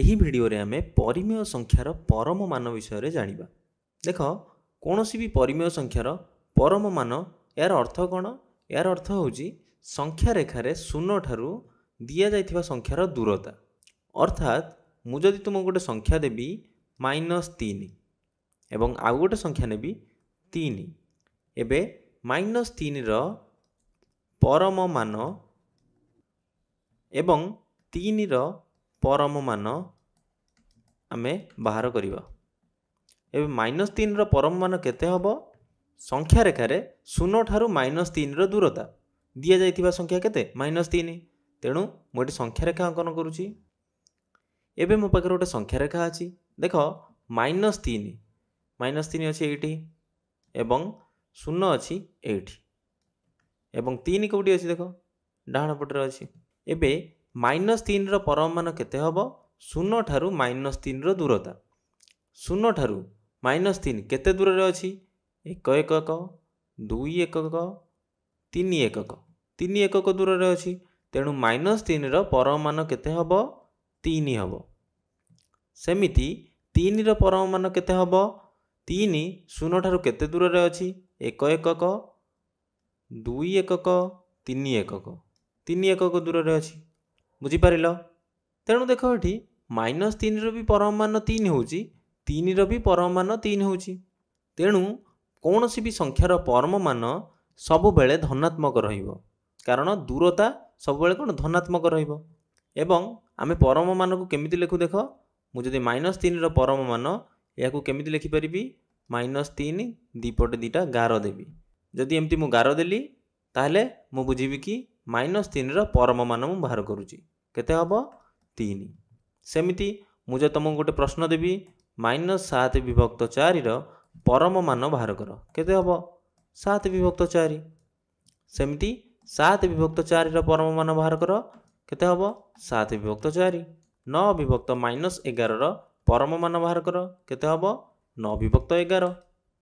ଏହି ଭିडिଓରେ ଆମେ ପରିମେୟ ସଂଖ୍ୟାର ପରମ ମାନ ବିଷୟରେ ଜାଣିବା। ଦେଖ, କୌଣସି ବି ପରିମେୟ ସଂଖ୍ୟାର ପରମ ମାନ ଏହାର ଅର୍ଥ କ'ଣ? ଏହାର ଅର୍ଥ ହେଉଛି ସଂଖ୍ୟା ରେଖାରେ ଶୂନ ଠାରୁ ଦିଆଯାଇଥିବା ସଂଖ୍ୟାର ଦୂରତା। ଅର୍ଥାତ୍ ମୁଁ ଯଦି ତୁମକୁ ଗୋଟେ ସଂଖ୍ୟା ଦେବି -3 ଏବଂ ଆଉ ଗୋଟେ ସଂଖ୍ୟା ନେବି 3, ଏବେ -3ର ପରମ ମାନ ଏବଂ 3ର ପରମ ମାନ ଆମେ ବାହାର କରିବା। ଏବେ -3ର ପରମ ମାନ କେତେ ହେବ? ସଂଖ୍ୟା ରେଖାରେ ଶୂନ ଠାରୁ -3ର ଦୂରତା। ଦିଆଯାଇଥିବା ସଂଖ୍ୟା କେତେ? -3। ତେଣୁ ମୁଁ ଏଠି ସଂଖ୍ୟା ରେଖା ଅଙ୍କନ କରୁଛି। ଏବେ ମୋ ପାଖରେ ଗୋଟେ ସଂଖ୍ୟା ରେଖା ଅଛି। ଦେଖ, -3 ଅଛି ଏଇଠି ଏବଂ ଶୂନ ଅଛି ଏଇଠି ଏବଂ 3 କେଉଁଠି ଅଛି? ଦେଖ, ଡାହାଣ ପଟରେ ଅଛି। ଏବେ -3ର ପରମ ମାନ କେତେ ହେବ? ଶୂନ ଠାରୁ -3ର ଦୂରତା। ଶୂନ ଠାରୁ -3 କେତେ ଦୂରରେ ଅଛି? 1 ଏକକ, 2 ଏକକ, 3 ଏକକ। 3 ଏକକ ଦୂରରେ ଅଛି। ତେଣୁ -3ର ପରମ ମାନ କେତେ ହେବ? 3 ହେବ। ସେମିତି 3ର ପରମ ମାନ କେତେ ହେବ? 3 ଶୂନ ଠାରୁ କେତେ ଦୂରରେ ଅଛି? 1 ଏକକ, 2 ଏକକ, 3 ଏକକ। 3 ଏକକ ଦୂରରେ ଅଛି। ବୁଝିପାରିଲ? ତେଣୁ ଦେଖ, ଏଠି -3ର ବି ପରମ ମାନ 3 ହେଉଛି, 3ର ବି ପରମ ମାନ 3 ହେଉଛି। ତେଣୁ କୌଣସି ବି ସଂଖ୍ୟାର ପରମ ମାନ ସବୁବେଳେ ଧନାତ୍ମକ ରହିବ, କାରଣ ଦୂରତା ସବୁବେଳେ କ'ଣ? ଧନାତ୍ମକ ରହିବ। ଏବଂ ଆମେ ପରମ ମାନକୁ କେମିତି ଲେଖୁ? ଦେଖ, ମୁଁ ଯଦି -3ର ପରମ ମାନ ଏହାକୁ କେମିତି ଲେଖିପାରିବି? -3 ଦୁଇପଟେ ଦୁଇଟା ଗାର ଦେବି। ଯଦି ଏମିତି ମୁଁ ଗାର ଦେଲି, ତାହେଲେ ମୁଁ ବୁଝିବି କି -3ର ପରମ ମାନ ମୁଁ ବାହାର କରୁଛି। କେତେ ହେବ? 3। ସେମିତି ମୁଁ ଯଦି ତୁମକୁ ଗୋଟେ ପ୍ରଶ୍ନ ଦେବି -7/4ର ପରମ ମାନ ବାହାର କର, କେତେ ହେବ? 7/4। ସେମିତି 7/4ର ପରମ ମାନ ବାହାର କର, କେତେ ହେବ? 7/4। 9 ବିଭକ୍ତ -11ର ପରମ ମାନ ବାହାର କର, କେତେ ହେବ? 9/11।